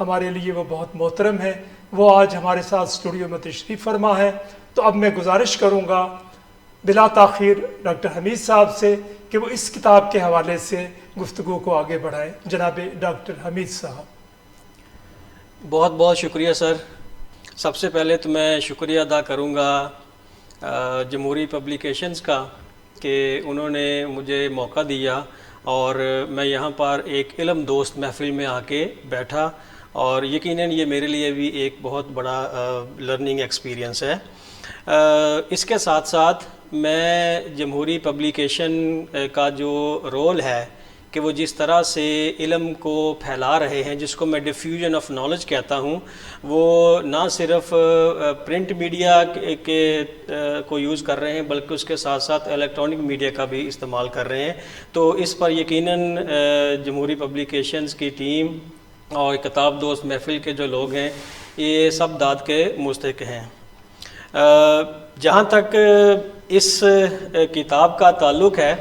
ہمارے لیے وہ بہت محترم ہے، وہ آج ہمارے ساتھ اسٹوڈیو میں تشریف فرما ہے۔ تو اب میں گزارش کروں گا بلا تاخیر ڈاکٹر حمید صاحب سے کہ وہ اس کتاب کے حوالے سے گفتگو کو آگے بڑھائیں۔ جناب ڈاکٹر حمید صاحب۔ بہت بہت شکریہ سر۔ سب سے پہلے تو میں شکریہ ادا کروں گا جمہوری پبلیکیشنز کا کہ انہوں نے مجھے موقع دیا اور میں یہاں پر ایک علم دوست محفل میں آ کے بیٹھا، اور یقیناً یہ میرے لیے بھی ایک بہت بڑا لرننگ ایکسپیرینس ہے۔ اس کے ساتھ ساتھ میں جمہوری پبلیکیشن کا جو رول ہے کہ وہ جس طرح سے علم کو پھیلا رہے ہیں، جس کو میں ڈیفیوژن آف نالج کہتا ہوں، وہ نہ صرف پرنٹ میڈیا کے کو یوز کر رہے ہیں بلکہ اس کے ساتھ ساتھ الیکٹرانک میڈیا کا بھی استعمال کر رہے ہیں۔ تو اس پر یقیناً جمہوری پبلیکیشنز کی ٹیم اور کتاب دوست محفل کے جو لوگ ہیں یہ سب داد کے مستحق ہیں۔ جہاں تک اس کتاب کا تعلق ہے،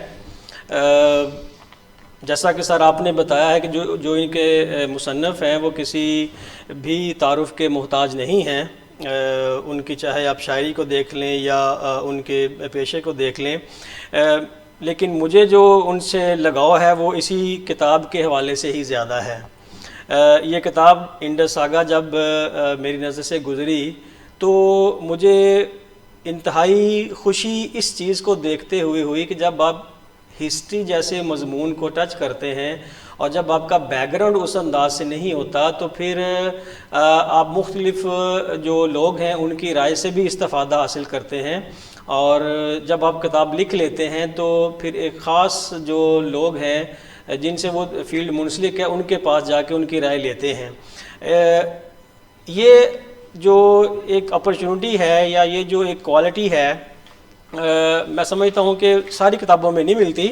جیسا کہ سر آپ نے بتایا ہے کہ جو ان کے مصنف ہیں وہ کسی بھی تعارف کے محتاج نہیں ہیں، ان کی چاہے آپ شاعری کو دیکھ لیں یا ان کے پیشے کو دیکھ لیں، لیکن مجھے جو ان سے لگاؤ ہے وہ اسی کتاب کے حوالے سے ہی زیادہ ہے۔ یہ کتاب انڈس ساگا جب میری نظر سے گزری تو مجھے انتہائی خوشی اس چیز کو دیکھتے ہوئے ہوئی کہ جب آپ ہسٹری جیسے مضمون کو ٹچ کرتے ہیں اور جب آپ کا بیک گراؤنڈ اس انداز سے نہیں ہوتا تو پھر آپ مختلف جو لوگ ہیں ان کی رائے سے بھی استفادہ حاصل کرتے ہیں، اور جب آپ کتاب لکھ لیتے ہیں تو پھر ایک خاص جو لوگ ہیں جن سے وہ فیلڈ منسلک ہے ان کے پاس جا کے ان کی رائے لیتے ہیں۔ یہ جو ایک اپرچونٹی ہے یا یہ جو ایک کوالٹی ہے میں سمجھتا ہوں کہ ساری کتابوں میں نہیں ملتی،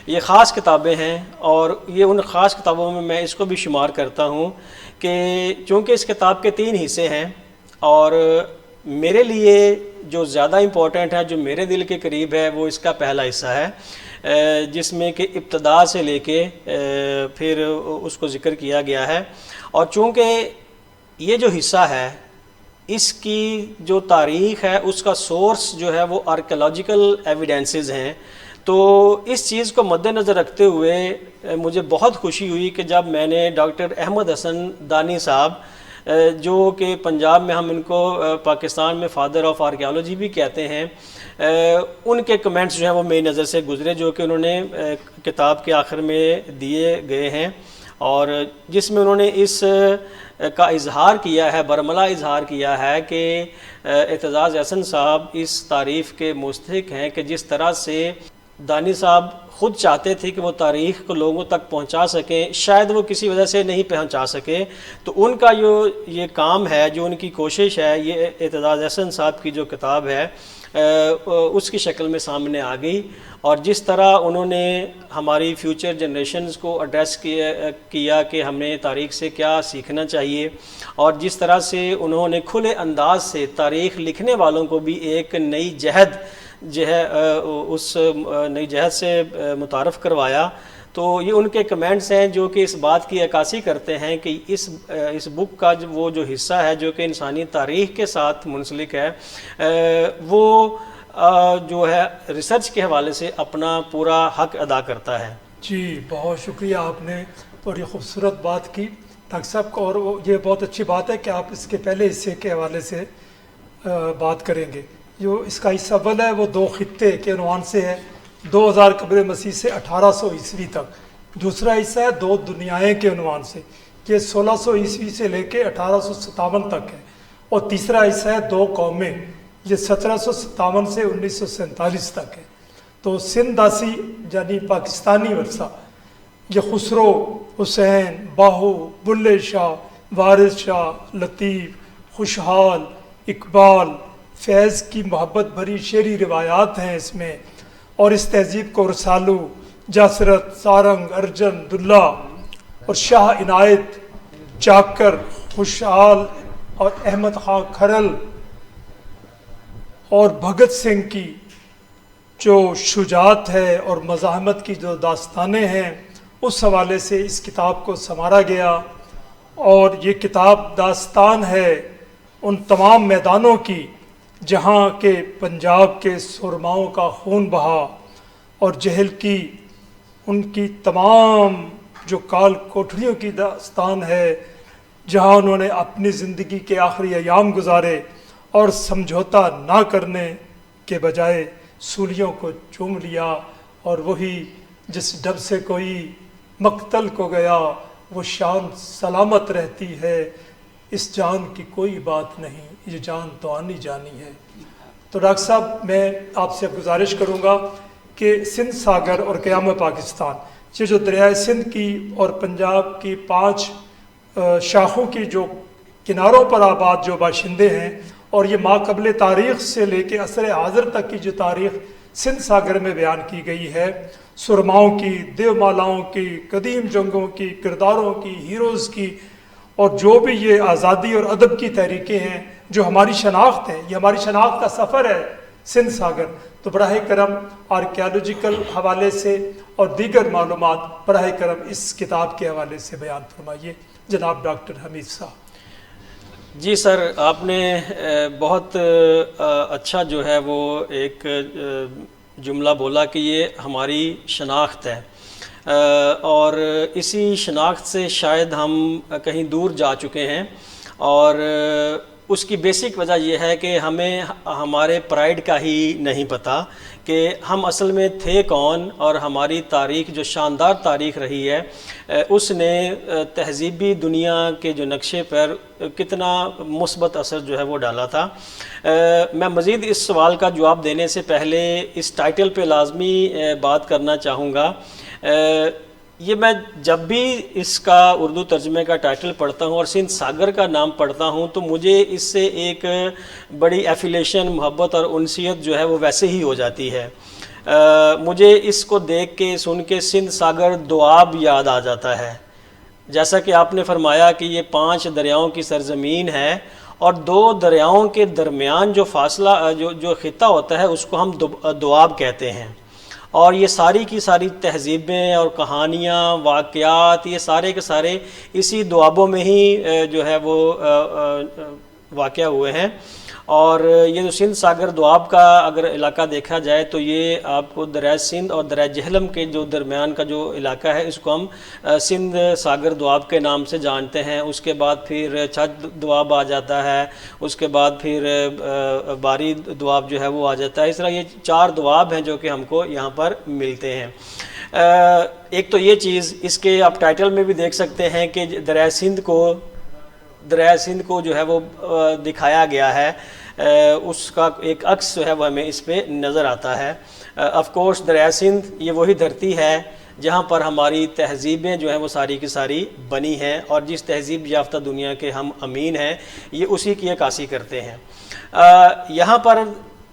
یہ خاص کتابیں ہیں، اور یہ ان خاص کتابوں میں اس کو بھی شمار کرتا ہوں کہ چونکہ اس کتاب کے 3 حصے ہیں، اور میرے لیے جو زیادہ امپورٹنٹ ہے، جو میرے دل کے قریب ہے، وہ اس کا پہلا حصہ ہے جس میں کہ ابتدا سے لے کے پھر اس کو ذکر کیا گیا ہے، اور چونکہ یہ جو حصہ ہے اس کی جو تاریخ ہے اس کا سورس جو ہے وہ آرکیولوجیکل ایویڈنسز ہیں، تو اس چیز کو مد نظر رکھتے ہوئے مجھے بہت خوشی ہوئی کہ جب میں نے ڈاکٹر احمد حسن دانی صاحب جو کہ پنجاب میں ہم ان کو پاکستان میں فادر آف آرکیالوجی بھی کہتے ہیں، ان کے کمنٹس جو ہیں وہ میری نظر سے گزرے جو کہ انہوں نے کتاب کے آخر میں دیے گئے ہیں، اور جس میں انہوں نے اس کا اظہار کیا ہے، برملا اظہار کیا ہے کہ اعتزاز احسن صاحب اس تعریف کے مستحق ہیں کہ جس طرح سے دانی صاحب خود چاہتے تھے کہ وہ تاریخ کو لوگوں تک پہنچا سکیں، شاید وہ کسی وجہ سے نہیں پہنچا سکے، تو ان کا جو یہ کام ہے، جو ان کی کوشش ہے، یہ اعتزاز احسن صاحب کی جو کتاب ہے اس کی شکل میں سامنے آ گئی، اور جس طرح انہوں نے ہماری فیوچر جنریشنز کو ایڈریس کیا کہ ہمیں تاریخ سے کیا سیکھنا چاہیے، اور جس طرح سے انہوں نے کھلے انداز سے تاریخ لکھنے والوں کو بھی ایک نئی جہد جو ہے اس نئی جہد سے متعارف کروایا، تو یہ ان کے کمنٹس ہیں جو کہ اس بات کی عکاسی کرتے ہیں کہ اس بک کا وہ جو حصہ ہے جو کہ انسانی تاریخ کے ساتھ منسلک ہے، وہ جو ہے ریسرچ کے حوالے سے اپنا پورا حق ادا کرتا ہے۔ جی بہت شکریہ، آپ نے بڑی خوبصورت بات کی ڈاکٹر صاحب کو، اور یہ بہت اچھی بات ہے کہ آپ اس کے پہلے حصے کے حوالے سے بات کریں گے۔ جو اس کا حصہ اول ہے وہ 2 خطے کے عنوان سے ہے، 2000 قبل مسیح سے 1800 عیسوی تک۔ دوسرا حصہ ہے 2 دنیائیں کے عنوان سے، یہ 1600 عیسوی سے لے کے 1857 تک ہے، اور تیسرا حصہ ہے 2 قومیں، یہ 1757 سے 1947 تک ہے۔ تو سندھ داسی یعنی پاکستانی ورثہ، یہ خسرو، حسین، باہو، بلے شاہ، وارث شاہ، لطیف، خوشحال، اقبال، فیض کی محبت بھری شعری روایات ہیں اس میں، اور اس تہذیب کو رسالو، جاسرت، سارنگ، ارجن، دلہ اور شاہ عنایت، چاکر، خوشحال اور احمد خان کھرل اور بھگت سنگھ کی جو شجاعت ہے اور مزاحمت کی جو داستانیں ہیں اس حوالے سے اس کتاب کو سنوارا گیا، اور یہ کتاب داستان ہے ان تمام میدانوں کی جہاں کے پنجاب کے سرماؤں کا خون بہا اور جہل کی ان کی تمام جو کال کوٹھریوں کی داستان ہے، جہاں انہوں نے اپنی زندگی کے آخری ایام گزارے اور سمجھوتا نہ کرنے کے بجائے سولیوں کو چوم لیا، اور وہی جس ڈب سے کوئی مقتل کو گیا وہ شان سلامت رہتی ہے، اس جان کی کوئی بات نہیں، یہ جان تو آنی جانی ہے۔ تو ڈاکٹر صاحب میں آپ سے گزارش کروں گا کہ سندھ ساگر اور قیام پاکستان، یہ جو دریائے سندھ کی اور پنجاب کی 5 شاخوں کی جو کناروں پر آباد جو باشندے ہیں، اور یہ ماقبل تاریخ سے لے کے عصر حاضر تک کی جو تاریخ سندھ ساگر میں بیان کی گئی ہے، سرماؤں کی، دیومالاؤں کی، قدیم جنگوں کی، کرداروں کی، ہیروز کی، اور جو بھی یہ آزادی اور ادب کی تحریکیں ہیں جو ہماری شناخت ہے، یہ ہماری شناخت کا سفر ہے سندھ ساگر، تو براہ کرم آرکیالوجیکل حوالے سے اور دیگر معلومات براہ کرم اس کتاب کے حوالے سے بیان فرمائیے جناب ڈاکٹر حمید صاحب۔ جی سر، آپ نے بہت اچھا جو ہے وہ ایک جملہ بولا کہ یہ ہماری شناخت ہے، اور اسی شناخت سے شاید ہم کہیں دور جا چکے ہیں، اور اس کی بیسک وجہ یہ ہے کہ ہمیں ہمارے پرائیڈ کا ہی نہیں پتہ کہ ہم اصل میں تھے کون، اور ہماری تاریخ جو شاندار تاریخ رہی ہے اس نے تہذیبی دنیا کے جو نقشے پر کتنا مثبت اثر جو ہے وہ ڈالا تھا۔ میں مزید اس سوال کا جواب دینے سے پہلے اس ٹائٹل پہ لازمی بات کرنا چاہوں گا۔ یہ میں جب بھی اس کا اردو ترجمے کا ٹائٹل پڑھتا ہوں اور سندھ ساگر کا نام پڑھتا ہوں تو مجھے اس سے ایک بڑی ایفیلیشن، محبت اور انسیت جو ہے وہ ویسے ہی ہو جاتی ہے۔ مجھے اس کو دیکھ کے سن کے سندھ ساگر دوآب یاد آ جاتا ہے، جیسا کہ آپ نے فرمایا کہ یہ 5 دریاؤں کی سرزمین ہے، اور 2 دریاؤں کے درمیان جو فاصلہ جو خطہ ہوتا ہے اس کو ہم دوآب کہتے ہیں، اور یہ ساری کی ساری تہذیبیں اور کہانیاں، واقعات، یہ سارے کے سارے اسی دوآبوں میں ہی جو ہے وہ واقع ہوئے ہیں۔ اور یہ جو سندھ ساگر دوآب کا اگر علاقہ دیکھا جائے تو یہ آپ کو دریائے سندھ اور دریائے جہلم کے جو درمیان کا جو علاقہ ہے اس کو ہم سندھ ساگر دوآب کے نام سے جانتے ہیں۔ اس کے بعد پھر چھت دوآب آ جاتا ہے، اس کے بعد پھر باری دوآب جو ہے وہ آ جاتا ہے۔ اس طرح یہ 4 دوآب ہیں جو کہ ہم کو یہاں پر ملتے ہیں۔ ایک تو یہ چیز، اس کے آپ ٹائٹل میں بھی دیکھ سکتے ہیں کہ دریائے سندھ کو جو ہے وہ دکھایا گیا ہے، اس کا ایک عکس جو ہے وہ ہمیں اس پہ نظر آتا ہے۔ آف کورس دریائے سندھ یہ وہی دھرتی ہے جہاں پر ہماری تہذیبیں جو ہیں وہ ساری کی ساری بنی ہیں، اور جس تہذیب یافتہ دنیا کے ہم امین ہیں یہ اسی کی عکاسی کرتے ہیں۔ یہاں پر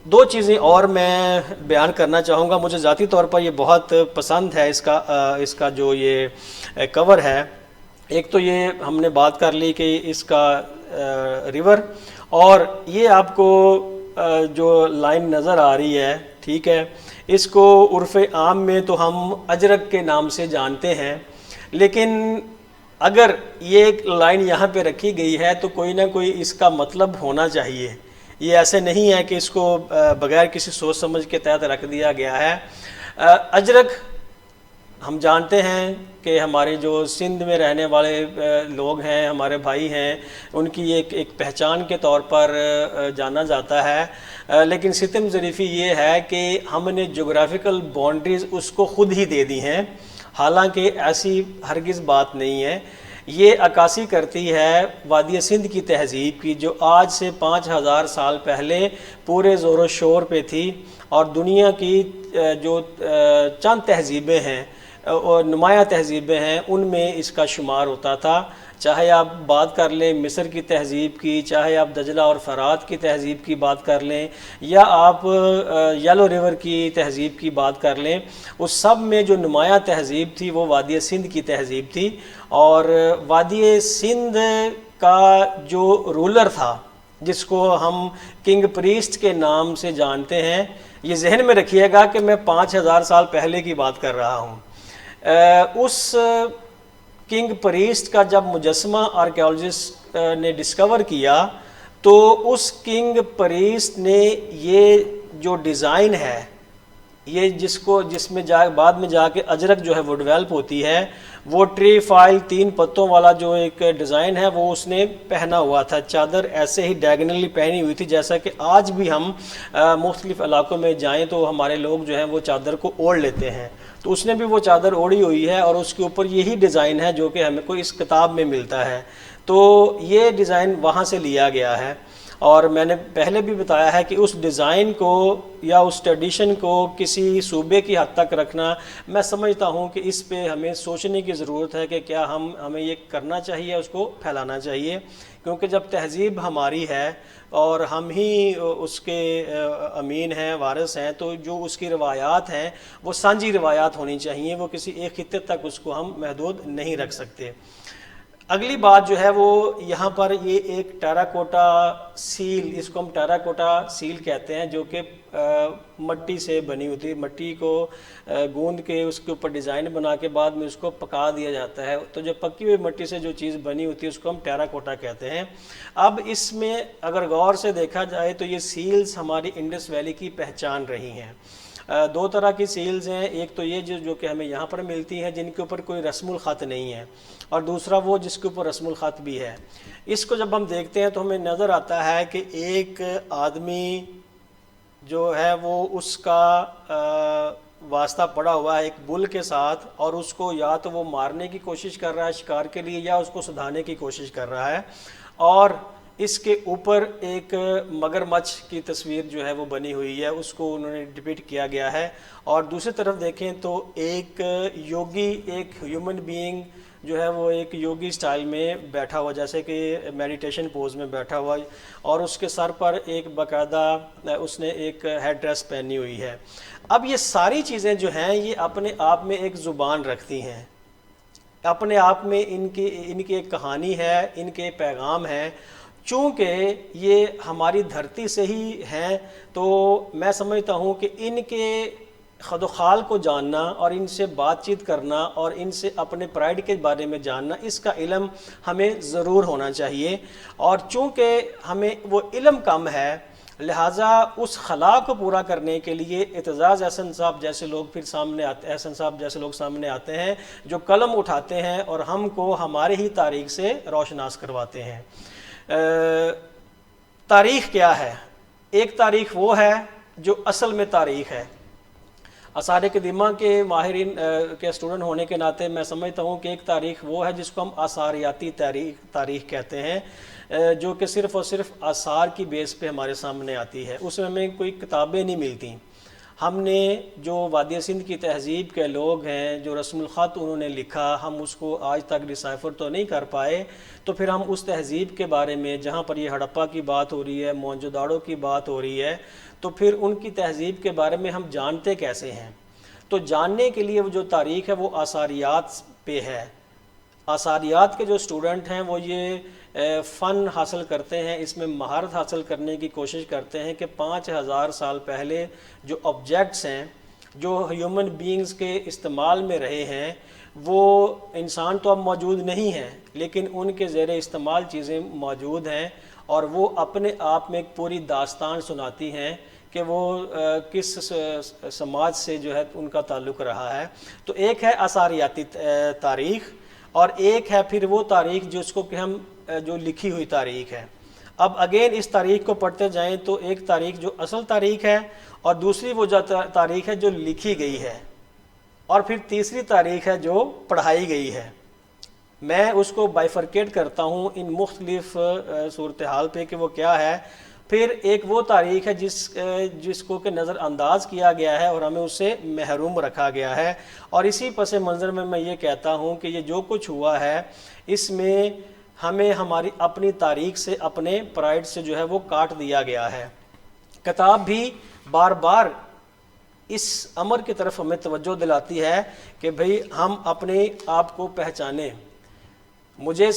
2 چیزیں اور میں بیان کرنا چاہوں گا، مجھے ذاتی طور پر یہ بہت پسند ہے اس کا جو یہ کور ہے۔ ایک تو یہ ہم نے بات کر لی کہ اس کا ریور، اور یہ آپ کو جو لائن نظر آ رہی ہے، ٹھیک ہے، اس کو عرف عام میں تو ہم اجرک کے نام سے جانتے ہیں، لیکن اگر یہ ایک لائن یہاں پہ رکھی گئی ہے تو کوئی نہ کوئی اس کا مطلب ہونا چاہیے۔ یہ ایسے نہیں ہے کہ اس کو بغیر کسی سوچ سمجھ کے تحت رکھ دیا گیا ہے۔ اجرک ہم جانتے ہیں کہ ہمارے جو سندھ میں رہنے والے لوگ ہیں، ہمارے بھائی ہیں، ان کی ایک پہچان کے طور پر جانا جاتا ہے، لیکن ستم ظریفی یہ ہے کہ ہم نے جغرافیکل باؤنڈریز اس کو خود ہی دے دی ہیں، حالانکہ ایسی ہرگز بات نہیں ہے۔ یہ عکاسی کرتی ہے وادی سندھ کی تہذیب کی، جو آج سے 5000 سال پہلے پورے زور و شور پہ تھی، اور دنیا کی جو چند تہذیبیں ہیں اور نمایاں تہذیبیں ہیں ان میں اس کا شمار ہوتا تھا۔ چاہے آپ بات کر لیں مصر کی تہذیب کی، چاہے آپ دجلہ اور فرات کی تہذیب کی بات کر لیں، یا آپ یلو ریور کی تہذیب کی بات کر لیں، اس سب میں جو نمایاں تہذیب تھی وہ وادی سندھ کی تہذیب تھی۔ اور وادی سندھ کا جو رولر تھا، جس کو ہم کنگ پریسٹ کے نام سے جانتے ہیں، یہ ذہن میں رکھیے گا کہ میں 5000 سال پہلے کی بات کر رہا ہوں۔ اس کنگ پریسٹ کا جب مجسمہ آرکیالوجسٹ نے ڈسکور کیا تو اس کنگ پریسٹ نے یہ جو ڈیزائن ہے، یہ جس میں بعد میں جا کے اجرک جو ہے وہ ڈیولپ ہوتی ہے، وہ ٹری فائل 3 پتوں والا جو ایک ڈیزائن ہے وہ اس نے پہنا ہوا تھا، چادر ایسے ہی ڈائگنلی پہنی ہوئی تھی، جیسا کہ آج بھی ہم مختلف علاقوں میں جائیں تو ہمارے لوگ جو ہیں وہ چادر کو اوڑھ لیتے ہیں، تو اس نے بھی وہ چادر اوڑھی ہوئی ہے اور اس کے اوپر یہی ڈیزائن ہے جو کہ ہمیں کو اس کتاب میں ملتا ہے۔ تو یہ ڈیزائن وہاں سے لیا گیا ہے، اور میں نے پہلے بھی بتایا ہے کہ اس ڈیزائن کو یا اس ٹریڈیشن کو کسی صوبے کی حد تک رکھنا، میں سمجھتا ہوں کہ اس پہ ہمیں سوچنے کی ضرورت ہے کہ کیا ہمیں یہ کرنا چاہیے، اس کو پھیلانا چاہیے، کیونکہ جب تہذیب ہماری ہے اور ہم ہی اس کے امین ہیں، وارث ہیں، تو جو اس کی روایات ہیں وہ سانجھی روایات ہونی چاہیے، وہ کسی ایک خطے تک اس کو ہم محدود نہیں رکھ سکتے۔ اگلی بات جو ہے وہ یہاں پر یہ ایک ٹیراکوٹا سیل، اس کو ہم ٹیراکوٹا سیل کہتے ہیں، جو کہ مٹی سے بنی ہوتی ہے، مٹی کو گوند کے اس کے اوپر ڈیزائن بنا کے بعد میں اس کو پکا دیا جاتا ہے، تو جو پکی ہوئی مٹی سے جو چیز بنی ہوتی ہے اس کو ہم ٹیراکوٹا کہتے ہیں۔ اب اس میں اگر غور سے دیکھا جائے تو یہ سیلز ہماری انڈس ویلی کی پہچان رہی ہیں۔ 2 طرح کی سیلز ہیں، ایک تو یہ جو کہ ہمیں یہاں پر ملتی ہیں جن کے اوپر کوئی رسم الخط نہیں ہے، اور دوسرا وہ جس کے اوپر رسم الخط بھی ہے۔ اس کو جب ہم دیکھتے ہیں تو ہمیں نظر آتا ہے کہ ایک آدمی جو ہے وہ اس کا واسطہ پڑا ہوا ہے ایک بل کے ساتھ، اور اس کو یا تو وہ مارنے کی کوشش کر رہا ہے شکار کے لیے یا اس کو سدھانے کی کوشش کر رہا ہے، اور اس کے اوپر ایک مگرمچھ کی تصویر جو ہے وہ بنی ہوئی ہے، اس کو انہوں نے ڈپکٹ کیا گیا ہے۔ اور دوسری طرف دیکھیں تو ایک یوگی، ایک ہیومن بینگ جو ہے وہ ایک یوگی سٹائل میں بیٹھا ہوا، جیسے کہ میڈیٹیشن پوز میں بیٹھا ہوا، اور اس کے سر پر ایک باقاعدہ اس نے ایک ہیڈ ڈریس پہنی ہوئی ہے۔ اب یہ ساری چیزیں جو ہیں یہ اپنے آپ میں ایک زبان رکھتی ہیں، اپنے آپ میں ان کی ایک کہانی ہے، ان کے پیغام ہیں۔ چونکہ یہ ہماری دھرتی سے ہی ہیں تو میں سمجھتا ہوں کہ ان کے خد و خال کو جاننا اور ان سے بات چیت کرنا اور ان سے اپنے پرائڈ کے بارے میں جاننا، اس کا علم ہمیں ضرور ہونا چاہیے۔ اور چونکہ ہمیں وہ علم کم ہے، لہٰذا اس خلا کو پورا کرنے کے لیے اعتزاز احسن صاحب جیسے لوگ پھر سامنے آتے، احسن صاحب جیسے لوگ سامنے آتے ہیں جو قلم اٹھاتے ہیں اور ہم کو ہمارے ہی تاریخ سے روشناس کرواتے ہیں۔ تاریخ کیا ہے؟ ایک تاریخ وہ ہے جو اصل میں تاریخ ہے۔ آثار قدیمہ کے ماہرین کے اسٹوڈنٹ ہونے کے ناطے میں سمجھتا ہوں کہ ایک تاریخ وہ ہے جس کو ہم آثاریاتی تاریخ کہتے ہیں، جو کہ صرف اور صرف آثار کی بیس پہ ہمارے سامنے آتی ہے، اس میں ہمیں کوئی کتابیں نہیں ملتی۔ ہم نے جو وادی سندھ کی تہذیب کے لوگ ہیں، جو رسم الخط انہوں نے لکھا، ہم اس کو آج تک ڈیسائفر تو نہیں کر پائے، تو پھر ہم اس تہذیب کے بارے میں، جہاں پر یہ ہڑپا کی بات ہو رہی ہے، موہنجو داڑو کی بات ہو رہی ہے، تو پھر ان کی تہذیب کے بارے میں ہم جانتے کیسے ہیں؟ تو جاننے کے لیے وہ جو تاریخ ہے وہ آثاریات پہ ہے۔ آثاریات کے جو اسٹوڈنٹ ہیں وہ یہ فن حاصل کرتے ہیں، اس میں مہارت حاصل کرنے کی کوشش کرتے ہیں کہ 5000 سال پہلے جو آبجیکٹس ہیں جو ہیومن بینگز کے استعمال میں رہے ہیں، وہ انسان تو اب موجود نہیں ہیں لیکن ان کے زیر استعمال چیزیں موجود ہیں، اور وہ اپنے آپ میں ایک پوری داستان سناتی ہیں کہ وہ کس سماج سے جو ہے ان کا تعلق رہا ہے۔ تو ایک ہے آثاریاتی تاریخ، اور ایک ہے پھر وہ تاریخ جس کو کہ ہم جو لکھی ہوئی تاریخ ہے۔ اب اگین اس تاریخ کو پڑھتے جائیں تو ایک تاریخ جو اصل تاریخ ہے، اور دوسری وہ جو تاریخ ہے جو لکھی گئی ہے، اور پھر تیسری تاریخ ہے جو پڑھائی گئی ہے۔ میں اس کو بائیفرکیٹ کرتا ہوں ان مختلف صورتحال پہ کہ وہ کیا ہے۔ پھر ایک وہ تاریخ ہے جس کو کہ نظر انداز کیا گیا ہے اور ہمیں اس سے محروم رکھا گیا ہے، اور اسی پس منظر میں یہ کہتا ہوں کہ یہ جو کچھ ہوا ہے اس میں ہمیں ہماری اپنی تاریخ سے، اپنے پرائڈ سے جو ہے وہ کاٹ دیا گیا ہے۔ کتاب بھی بار بار اس امر کی طرف ہمیں توجہ دلاتی ہے کہ بھئی ہم اپنے آپ کو پہچانیں۔ مجھے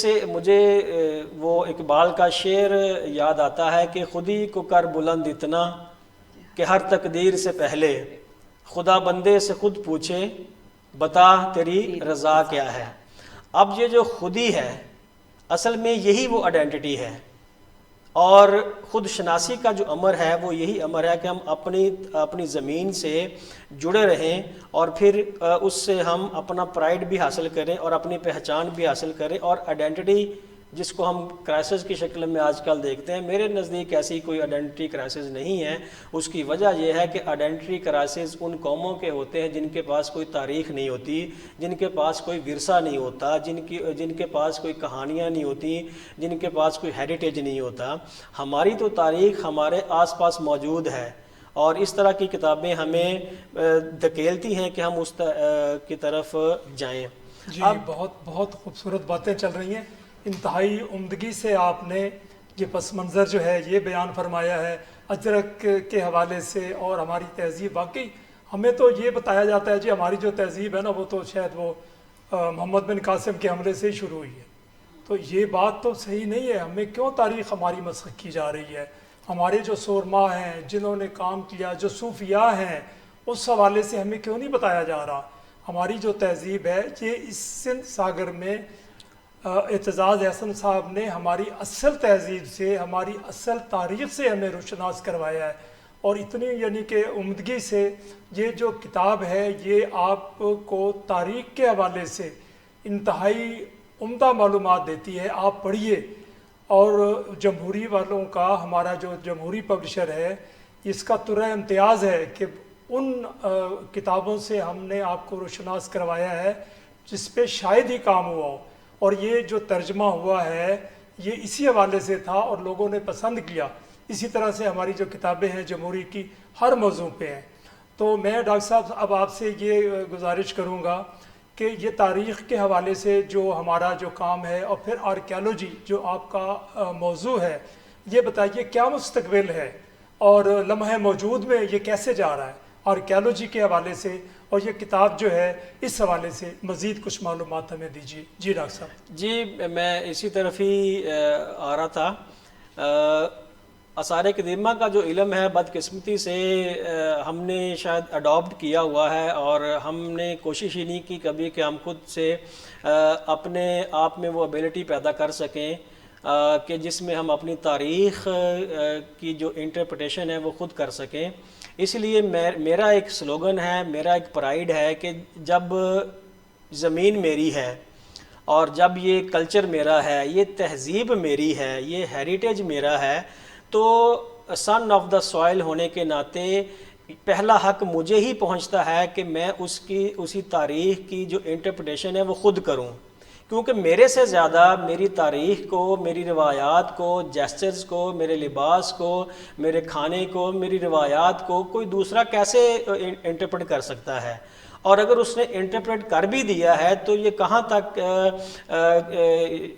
وہ اقبال کا شعر یاد آتا ہے کہ خودی کو کر بلند اتنا کہ ہر تقدیر سے پہلے خدا بندے سے خود پوچھے بتا تیری رضا کیا ہے۔ اب یہ جو خودی ہے اصل میں یہی وہ آئیڈینٹی ہے، اور خود شناسی کا جو امر ہے وہ یہی امر ہے کہ ہم اپنی زمین سے جڑے رہیں، اور پھر اس سے ہم اپنا پرائڈ بھی حاصل کریں اور اپنی پہچان بھی حاصل کریں. اور آئیڈینٹی جس کو ہم کرائسس کی شکل میں آج کل دیکھتے ہیں، میرے نزدیک ایسی کوئی آئیڈینٹی کرائسس نہیں ہے. اس کی وجہ یہ ہے کہ آئیڈینٹی کرائسس ان قوموں کے ہوتے ہیں جن کے پاس کوئی تاریخ نہیں ہوتی، جن کے پاس کوئی ورثہ نہیں ہوتا، جن کے پاس کوئی کہانیاں نہیں ہوتی، جن کے پاس کوئی ہیریٹیج نہیں ہوتا. ہماری تو تاریخ ہمارے آس پاس موجود ہے، اور اس طرح کی کتابیں ہمیں دھکیلتی ہیں کہ ہم اس کی طرف جائیں. جی بہت بہت خوبصورت باتیں چل رہی ہیں. انتہائی عمدگی سے آپ نے یہ پس منظر جو ہے یہ بیان فرمایا ہے اجرک کے حوالے سے. اور ہماری تہذیب، واقعی ہمیں تو یہ بتایا جاتا ہے جی ہماری جو تہذیب ہے نا وہ تو شاید وہ محمد بن قاسم کے حملے سے ہی شروع ہوئی ہے. تو یہ بات تو صحیح نہیں ہے. ہمیں کیوں تاریخ ہماری مسخ کی جا رہی ہے؟ ہمارے جو سورما ہیں جنہوں نے کام کیا، جو صوفیاء ہیں، اس حوالے سے ہمیں کیوں نہیں بتایا جا رہا؟ ہماری جو تہذیب ہے یہ اس سندھ ساگر میں اعتزاز احسن صاحب نے ہماری اصل تہذیب سے، ہماری اصل تاریخ سے ہمیں روشناس کروایا ہے. اور اتنی یعنی کہ عمدگی سے یہ جو کتاب ہے یہ آپ کو تاریخ کے حوالے سے انتہائی عمدہ معلومات دیتی ہے. آپ پڑھیے. اور جمہوری والوں کا، ہمارا جو جمہوری پبلشر ہے، اس کا ترہ امتیاز ہے کہ ان کتابوں سے ہم نے آپ کو روشناس کروایا ہے جس پہ شاید ہی کام ہوا ہو. اور یہ جو ترجمہ ہوا ہے یہ اسی حوالے سے تھا اور لوگوں نے پسند کیا. اسی طرح سے ہماری جو کتابیں ہیں جمہوری کی ہر موضوع پہ ہیں. تو میں ڈاکٹر صاحب اب آپ سے یہ گزارش کروں گا کہ یہ تاریخ کے حوالے سے جو ہمارا جو کام ہے، اور پھر آرکیالوجی جو آپ کا موضوع ہے، یہ بتائیے کیا مستقبل ہے اور لمحہ موجود میں یہ کیسے جا رہا ہے آرکیالوجی کے حوالے سے، اور یہ کتاب جو ہے اس حوالے سے مزید کچھ معلومات ہمیں دیجیے. جی ڈاکٹر صاحب. جی میں اسی طرف ہی آ رہا تھا. آثار قدیمہ کا جو علم ہے بدقسمتی سے ہم نے شاید اڈاپٹ کیا ہوا ہے، اور ہم نے کوشش ہی نہیں کی کبھی کہ ہم خود سے اپنے آپ میں وہ ایبلٹی پیدا کر سکیں کہ جس میں ہم اپنی تاریخ کی جو انٹرپریٹیشن ہے وہ خود کر سکیں. اس لیے میرا ایک سلوگن ہے، میرا ایک پرائیڈ ہے کہ جب زمین میری ہے اور جب یہ کلچر میرا ہے، یہ تہذیب میری ہے، یہ ہیریٹیج میرا ہے، تو سن آف دا سوائل ہونے کے ناطے پہلا حق مجھے ہی پہنچتا ہے کہ میں اسی تاریخ کی جو انٹرپریٹیشن ہے وہ خود کروں. کیونکہ میرے سے زیادہ میری تاریخ کو، میری روایات کو، جیسچرز کو، میرے لباس کو، میرے کھانے کو، میری روایات کو کوئی دوسرا کیسے انٹرپریٹ کر سکتا ہے؟ اور اگر اس نے انٹرپریٹ کر بھی دیا ہے تو یہ کہاں تک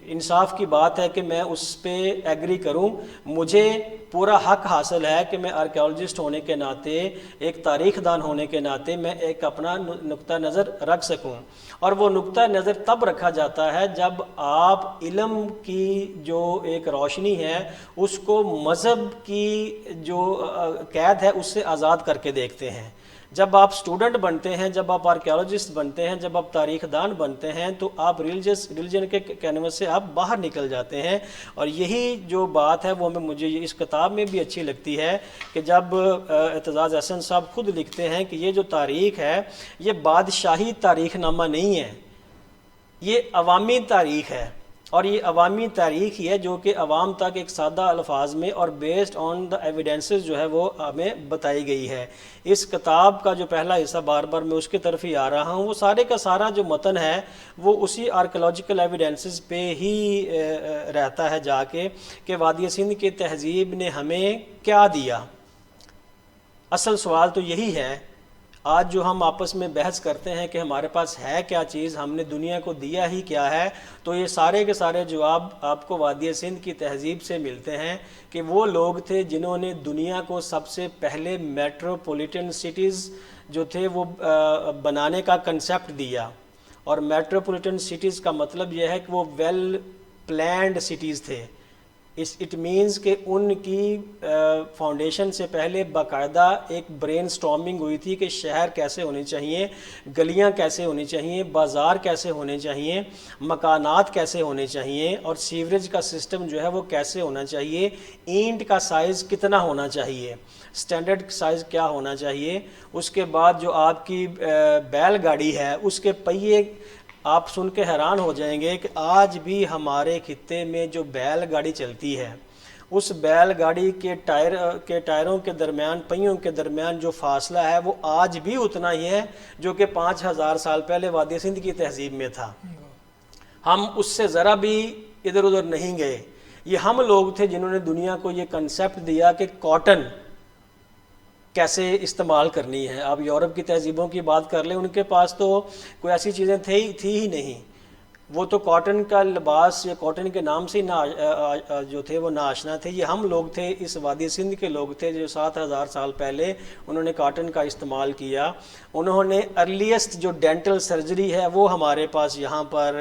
انصاف کی بات ہے کہ میں اس پہ ایگری کروں؟ مجھے پورا حق حاصل ہے کہ میں آرکیالوجسٹ ہونے کے ناطے، ایک تاریخ دان ہونے کے ناطے میں ایک اپنا نقطہ نظر رکھ سکوں. اور وہ نقطہ نظر تب رکھا جاتا ہے جب آپ علم کی جو ایک روشنی ہے اس کو مذہب کی جو قید ہے اس سے آزاد کر کے دیکھتے ہیں. جب آپ اسٹوڈنٹ بنتے ہیں، جب آپ آرکیالوجسٹ بنتے ہیں، جب آپ تاریخ دان بنتے ہیں، تو آپ ریلیجن کے کینوس سے آپ باہر نکل جاتے ہیں. اور یہی جو بات ہے وہ مجھے اس کتاب میں بھی اچھی لگتی ہے کہ جب اعتزاز احسن صاحب خود لکھتے ہیں کہ یہ جو تاریخ ہے یہ بادشاہی تاریخ نامہ نہیں ہے، یہ عوامی تاریخ ہے. اور یہ عوامی تاریخ ہی ہے جو کہ عوام تک ایک سادہ الفاظ میں اور بیسڈ آن دا ایویڈنسز جو ہے وہ ہمیں بتائی گئی ہے. اس کتاب کا جو پہلا حصہ بار بار میں اس کی طرف ہی آ رہا ہوں، وہ سارے کا سارا جو متن ہے وہ اسی آرکیولوجیکل ایویڈنسز پہ ہی رہتا ہے جا کے کہ وادی سندھ کی تہذیب نے ہمیں کیا دیا. اصل سوال تو یہی ہے. آج جو ہم آپس میں بحث کرتے ہیں کہ ہمارے پاس ہے کیا چیز، ہم نے دنیا کو دیا ہی کیا ہے، تو یہ سارے کے سارے جواب آپ کو وادی سندھ کی تہذیب سے ملتے ہیں کہ وہ لوگ تھے جنہوں نے دنیا کو سب سے پہلے میٹروپولیٹن سٹیز جو تھے وہ بنانے کا کنسیپٹ دیا. اور میٹروپولیٹن سٹیز کا مطلب یہ ہے کہ وہ ویل پلانڈ سٹیز تھے. اٹ مینز کہ ان کی فاؤنڈیشن سے پہلے باقاعدہ ایک برین سٹارمنگ ہوئی تھی کہ شہر کیسے ہونے چاہیے، گلیاں کیسے ہونی چاہیے، بازار کیسے ہونے چاہیے، مکانات کیسے ہونے چاہیے، اور سیوریج کا سسٹم جو ہے وہ کیسے ہونا چاہیے، اینٹ کا سائز کتنا ہونا چاہیے، سٹینڈرڈ سائز کیا ہونا چاہیے۔ اس کے بعد جو آپ کی بیل گاڑی ہے اس کے پہیے، آپ سن کے حیران ہو جائیں گے کہ آج بھی ہمارے خطے میں جو بیل گاڑی چلتی ہے اس بیل گاڑی کے ٹائروں کے درمیان، پہیوں کے درمیان جو فاصلہ ہے وہ آج بھی اتنا ہی ہے جو کہ 5000 سال پہلے وادی سندھ کی تہذیب میں تھا۔ ہم اس سے ذرا بھی ادھر ادھر نہیں گئے۔ یہ ہم لوگ تھے جنہوں نے دنیا کو یہ کنسیپٹ دیا کہ کاٹن کیسے استعمال کرنی ہے۔ آپ یورپ کی تہذیبوں کی بات کر لیں، ان کے پاس تو کوئی ایسی چیزیں تھی ہی نہیں، وہ تو کاٹن کا لباس یا کاٹن کے نام سے جو تھے وہ ناآشنا تھے۔ یہ ہم لوگ تھے، اس وادی سندھ کے لوگ تھے جو 7000 سال پہلے انہوں نے کاٹن کا استعمال کیا۔ انہوں نے ارلیسٹ جو ڈینٹل سرجری ہے وہ ہمارے پاس یہاں پر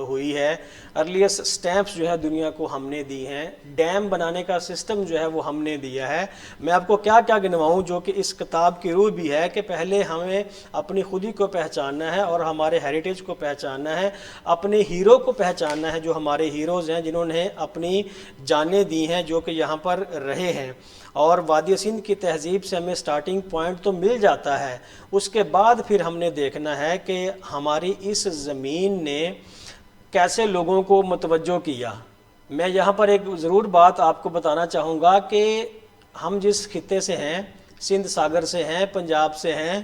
ہوئی ہے، ارلیسٹ سٹیمپس جو ہے دنیا کو ہم نے دی ہیں، ڈیم بنانے کا سسٹم جو ہے وہ ہم نے دیا ہے۔ میں آپ کو کیا کیا گنواؤں جو کہ اس کتاب کی روح بھی ہے کہ پہلے ہمیں اپنی خودی کو پہچاننا ہے اور ہمارے ہیریٹیج کو پہچاننا ہے، اپنے ہیرو کو پہچاننا ہے، جو ہمارے ہیروز ہیں جنہوں نے اپنی جانیں دی ہیں، جو کہ یہاں پر رہے ہیں۔ اور وادی سندھ کی تہذیب سے ہمیں سٹارٹنگ پوائنٹ تو مل جاتا ہے، اس کے بعد پھر ہم نے دیکھنا ہے کہ ہماری اس زمین نے کیسے لوگوں کو متوجہ کیا۔ میں یہاں پر ایک ضرور بات آپ کو بتانا چاہوں گا کہ ہم جس خطے سے ہیں، سندھ ساگر سے ہیں، پنجاب سے ہیں،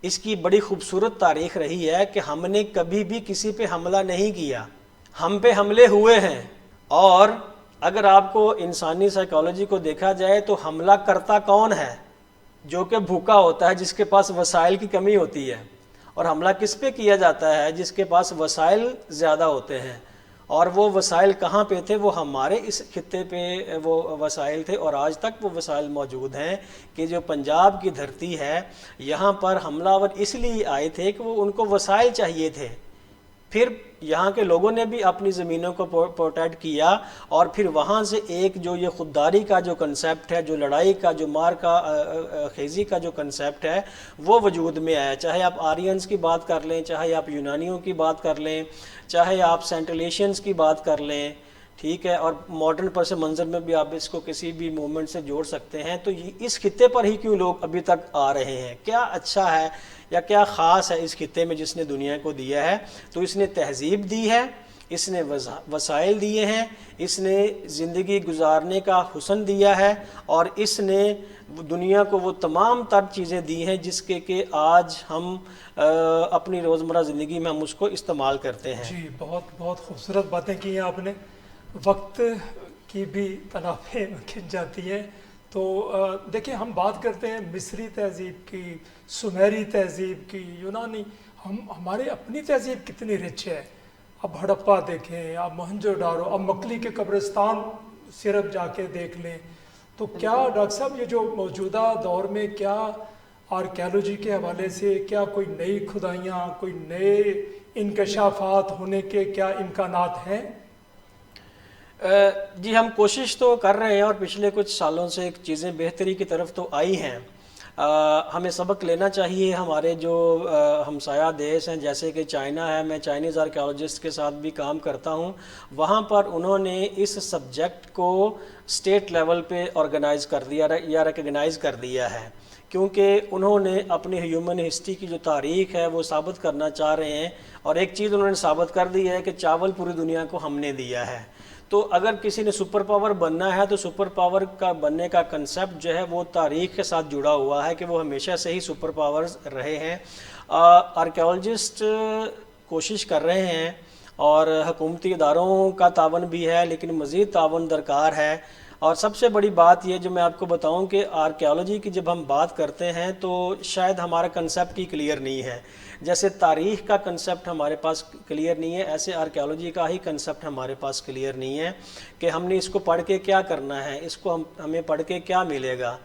اس کی بڑی خوبصورت تاریخ رہی ہے کہ ہم نے کبھی بھی کسی پہ حملہ نہیں کیا، ہم پہ حملے ہوئے ہیں۔ اور اگر آپ کو انسانی سائیکالوجی کو دیکھا جائے تو حملہ کرتا کون ہے؟ جو کہ بھوکا ہوتا ہے، جس کے پاس وسائل کی کمی ہوتی ہے۔ اور حملہ کس پہ کیا جاتا ہے؟ جس کے پاس وسائل زیادہ ہوتے ہیں۔ اور وہ وسائل کہاں پہ تھے؟ وہ ہمارے اس خطے پہ وہ وسائل تھے، اور آج تک وہ وسائل موجود ہیں کہ جو پنجاب کی دھرتی ہے یہاں پر حملہ آور اس لیے آئے تھے کہ وہ ان کو وسائل چاہیے تھے۔ پھر یہاں کے لوگوں نے بھی اپنی زمینوں کو پروٹیکٹ کیا، اور پھر وہاں سے ایک جو یہ خودداری کا جو کنسیپٹ ہے، جو لڑائی کا، جو مار کا خیزی کا جو کنسیپٹ ہے وہ وجود میں آیا۔ چاہے آپ آرینز کی بات کر لیں، چاہے آپ یونانیوں کی بات کر لیں، چاہے آپ سینٹرل ایشینز کی بات کر لیں، ٹھیک ہے، اور ماڈرن پس منظر میں بھی آپ اس کو کسی بھی موومنٹ سے جوڑ سکتے ہیں۔ تو اس خطے پر ہی کیوں لوگ ابھی تک آ رہے ہیں؟ کیا اچھا ہے یا کیا خاص ہے اس خطے میں جس نے دنیا کو دیا ہے؟ تو اس نے تہذیب دی ہے، اس نے وسائل دیے ہیں، اس نے زندگی گزارنے کا حسن دیا ہے، اور اس نے دنیا کو وہ تمام تر چیزیں دی ہیں جس کے کہ آج ہم اپنی روزمرہ زندگی میں ہم اس کو استعمال کرتے ہیں۔ جی، بہت بہت خوبصورت باتیں کی ہیں آپ نے۔ وقت کی بھی تنابیں کھنچ جاتی ہیں، تو دیکھیں ہم بات کرتے ہیں مصری تہذیب کی، سمیری تہذیب کی، یونانی، ہمارے اپنی تہذیب کتنی رچ ہے۔ اب ہڑپا دیکھیں، اب موہنجو ڈارو، اب مکلی کے قبرستان صرف جا کے دیکھ لیں، تو کیا ڈاکٹر صاحب یہ جو موجودہ دور میں کیا آرکیالوجی کے حوالے سے کیا کوئی نئی کھدائیاں، کوئی نئے انکشافات ہونے کے کیا امکانات ہیں؟ جی، ہم کوشش تو کر رہے ہیں، اور پچھلے کچھ سالوں سے چیزیں بہتری کی طرف تو آئی ہیں۔ ہمیں سبق لینا چاہیے ہمارے جو ہمسایہ دیش ہیں، جیسے کہ چائنا ہے، میں چائنیز آرکیالوجسٹ کے ساتھ بھی کام کرتا ہوں، وہاں پر انہوں نے اس سبجیکٹ کو اسٹیٹ لیول پہ آرگنائز کر دیا یا ریکگنائز کر دیا ہے، کیونکہ انہوں نے اپنی ہیومن ہسٹری کی جو تاریخ ہے وہ ثابت کرنا چاہ رہے ہیں، اور ایک چیز انہوں نے ثابت کر دی ہے کہ چاول پوری دنیا کو ہم نے دیا ہے۔ تو اگر کسی نے سپر پاور بننا ہے تو سپر پاور کا بننے کا کنسیپٹ جو ہے وہ تاریخ کے ساتھ جڑا ہوا ہے کہ وہ ہمیشہ سے ہی سپر پاورز رہے ہیں۔ آرکیالوجسٹ کوشش کر رہے ہیں، اور حکومتی اداروں کا تعاون بھی ہے، لیکن مزید تعاون درکار ہے۔ اور سب سے بڑی بات یہ جو میں آپ کو بتاؤں کہ آرکیالوجی کی جب ہم بات کرتے ہیں تو شاید ہمارا کنسیپٹ ہی کلیئر نہیں ہے۔ جیسے تاریخ کا کنسیپٹ ہمارے پاس کلیئر نہیں ہے، ایسے آرکیالوجی کا ہی کنسیپٹ ہمارے پاس کلیئر نہیں ہے کہ ہم نے اس کو پڑھ کے کیا کرنا ہے، اس کو ہمیں پڑھ کے کیا ملے گا۔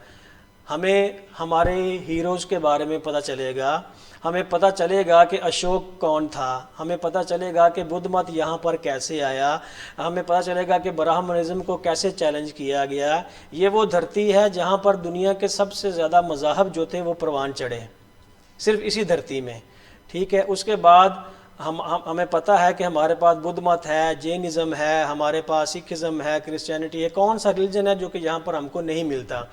ہمیں ہمارے ہیروز کے بارے میں پتہ چلے گا، ہمیں پتہ چلے گا کہ اشوک کون تھا، ہمیں پتہ چلے گا کہ بدھ مت یہاں پر کیسے آیا، ہمیں پتہ چلے گا کہ براہمنزم کو کیسے چیلنج کیا گیا۔ یہ وہ دھرتی ہے جہاں پر دنیا کے سب سے زیادہ مذاہب جو تھے وہ پروان چڑھے، صرف اسی دھرتی میں، ٹھیک ہے۔ اس کے بعد ہمیں پتہ ہے کہ ہمارے پاس بدھ مت ہے، جینزم ہے، ہمارے پاس سکھزم ہے، کرسچینٹی ہے، کون سا ریلیجن ہے جو کہ یہاں پر ہم کو نہیں ملتا۔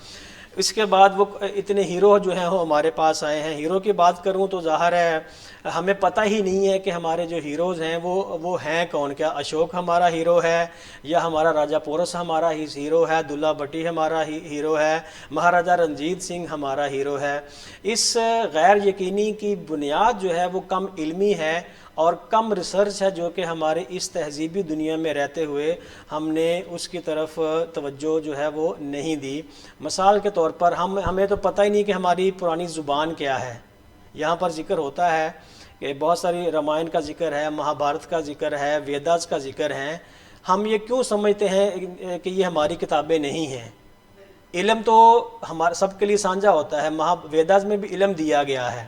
اس کے بعد وہ اتنے ہیرو جو ہیں وہ ہمارے پاس آئے ہیں۔ ہیرو کی بات کروں تو ظاہر ہے ہمیں پتہ ہی نہیں ہے کہ ہمارے جو ہیروز ہیں وہ ہیں کون، کیا اشوک ہمارا ہیرو ہے یا ہمارا راجہ پورس ہمارا ہیرو ہے، دلہ بھٹی ہمارا ہیرو ہے، مہاراجہ رنجیت سنگھ ہمارا ہیرو ہے۔ اس غیر یقینی کی بنیاد جو ہے وہ کم علمی ہے اور کم ریسرچ ہے جو کہ ہمارے اس تہذیبی دنیا میں رہتے ہوئے ہم نے اس کی طرف توجہ جو ہے وہ نہیں دی۔ مثال کے طور پر ہمیں تو پتہ ہی نہیں کہ ہماری پرانی زبان کیا ہے۔ یہاں پر ذکر ہوتا ہے کہ بہت ساری رامائن کا ذکر ہے، مہا بھارت کا ذکر ہے، ویداز کا ذکر ہے۔ ہم یہ کیوں سمجھتے ہیں کہ یہ ہماری کتابیں نہیں ہیں؟ علم تو ہمارا سب کے لیے سانجھا ہوتا ہے، ویداز میں بھی علم دیا گیا ہے،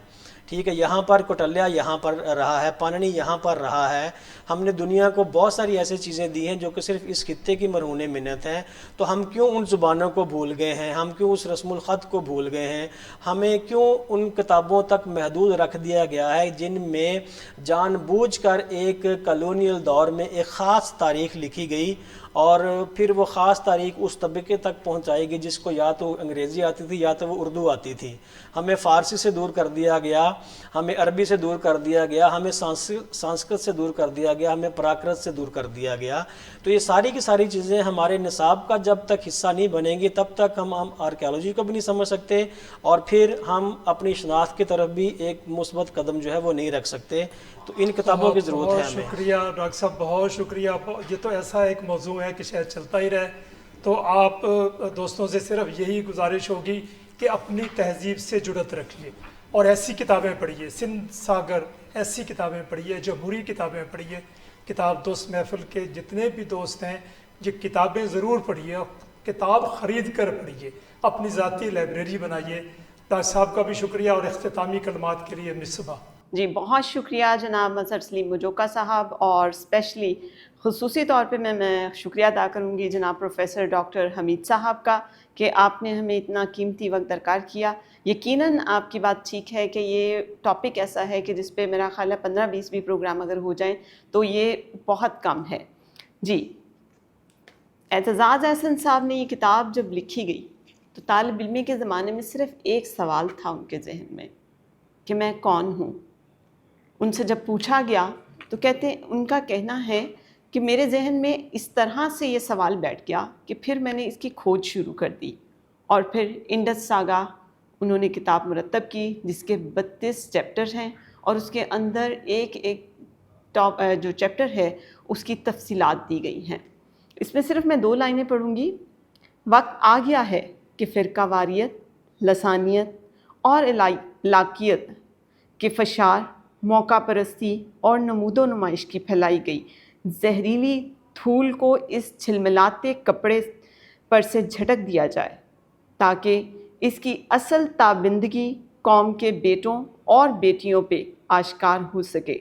ٹھیک ہے۔ یہاں پر کوٹلیہ یہاں پر رہا ہے، پاننی یہاں پر رہا ہے۔ ہم نے دنیا کو بہت ساری ایسی چیزیں دی ہیں جو کہ صرف اس خطے کی مرہون منت ہیں، تو ہم کیوں ان زبانوں کو بھول گئے ہیں؟ ہم کیوں اس رسم الخط کو بھول گئے ہیں؟ ہمیں کیوں ان کتابوں تک محدود رکھ دیا گیا ہے جن میں جان بوجھ کر ایک کالونیل دور میں ایک خاص تاریخ لکھی گئی اور پھر وہ خاص تاریخ اس طبقے تک پہنچائی گئی جس کو یا تو انگریزی آتی تھی یا تو وہ اردو آتی تھی۔ ہمیں فارسی سے دور کر دیا گیا، ہمیں عربی سے دور کر دیا گیا، ہمیں سنسکرت سے دور کر دیا گیا، ہمیں پراکرت سے دور کر دیا گیا۔ تو یہ ساری کی ساری چیزیں ہمارے نصاب کا جب تک حصہ نہیں بنیں گی تب تک ہم آرکیالوجی کو بھی نہیں سمجھ سکتے اور پھر ہم اپنی شناخت کی طرف بھی ایک مثبت قدم جو ہے وہ نہیں رکھ سکتے۔ تو ان کتابوں کی ضرورت ہے بہت ہمیں۔ شکریہ ڈاکٹر صاحب، بہت شکریہ۔ یہ تو ایسا ایک موضوع ہے کہ شاید چلتا ہی رہے، تو آپ دوستوں سے صرف یہی گزارش ہوگی کہ اپنی تہذیب سے جڑت رکھیے اور ایسی کتابیں پڑھیے، سندھ ساگر ایسی کتابیں پڑھیے، جمہوری کتابیں پڑھیے۔ کتاب دوست محفل کے جتنے بھی دوست ہیں یہ کتابیں ضرور پڑھیے، کتاب خرید کر پڑھیے، اپنی ذاتی لائبریری بنائیے۔ ڈاکٹر صاحب کا بھی شکریہ، اور اختتامی کلمات کے لیے مصباح۔ جی بہت شکریہ جناب مظہر سلیم مجوکا صاحب، اور اسپیشلی خصوصی طور پہ میں شکریہ ادا کروں گی جناب پروفیسر ڈاکٹر حمید صاحب کا کہ آپ نے ہمیں اتنا قیمتی وقت درکار کیا۔ یقیناً آپ کی بات ٹھیک ہے کہ یہ ٹاپک ایسا ہے کہ جس پہ میرا خیال ہے 15-20 بھی پروگرام اگر ہو جائیں تو یہ بہت کم ہے۔ جی اعتزاز احسن صاحب نے یہ کتاب جب لکھی گئی تو طالب علمی کے زمانے میں صرف ایک سوال تھا ان کے ذہن میں کہ میں کون ہوں۔ ان سے جب پوچھا گیا تو ان کا کہنا ہے کہ میرے ذہن میں اس طرح سے یہ سوال بیٹھ گیا کہ پھر میں نے اس کی کھوج شروع کر دی، اور پھر انڈس ساگا انہوں نے کتاب مرتب کی جس کے 32 چیپٹر ہیں، اور اس کے اندر ایک جو چیپٹر ہے اس کی تفصیلات دی گئی ہیں۔ اس میں صرف میں 2 لائنیں پڑھوں گی۔ وقت آ گیا ہے کہ فرقہ واریت، لسانیت اور علاقیت کے فشار، موقع پرستی اور نمود و نمائش کی پھیلائی گئی زہریلی دھول کو اس چھلملاتے کپڑے پر سے جھٹک دیا جائے تاکہ اس کی اصل تابندگی قوم کے بیٹوں اور بیٹیوں پہ آشکار ہو سکے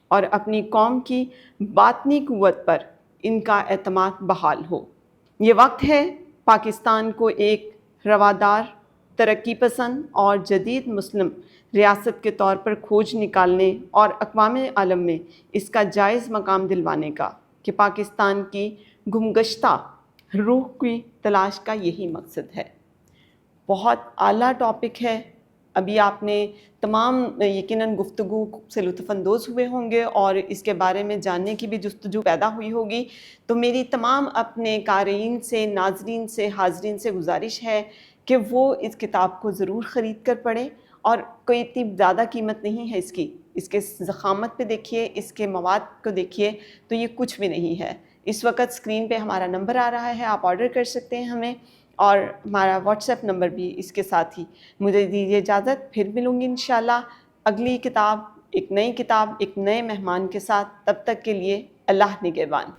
اور اپنی قوم کی باطنی قوت پر ان کا اعتماد بحال ہو۔ یہ وقت ہے پاکستان کو ایک روادار، ترقی پسند اور جدید مسلم ریاست کے طور پر کھوج نکالنے اور اقوام عالم میں اس کا جائز مقام دلوانے کا، کہ پاکستان کی گمگشتہ روح کی تلاش کا یہی مقصد ہے۔ بہت اعلیٰ ٹاپک ہے۔ ابھی آپ نے تمام یقیناً گفتگو سے لطف اندوز ہوئے ہوں گے اور اس کے بارے میں جاننے کی بھی جستجو پیدا ہوئی ہوگی۔ تو میری تمام اپنے قارئین سے، ناظرین سے، حاضرین سے گزارش ہے کہ وہ اس کتاب کو ضرور خرید کر پڑھیں، اور کوئی اتنی زیادہ قیمت نہیں ہے اس کے ضخامت پہ دیکھیے، اس کے مواد کو دیکھیے تو یہ کچھ بھی نہیں ہے۔ اس وقت اسکرین پہ ہمارا نمبر آ رہا ہے، آپ آرڈر کر سکتے ہیں ہمیں، اور ہمارا واٹس ایپ نمبر بھی اس کے ساتھ ہی۔ مجھے دیجیے اجازت، پھر ملوں گی انشاءاللہ اگلی کتاب، ایک نئی کتاب، ایک نئے مہمان کے ساتھ۔ تب تک کے لیے اللہ نگہبان۔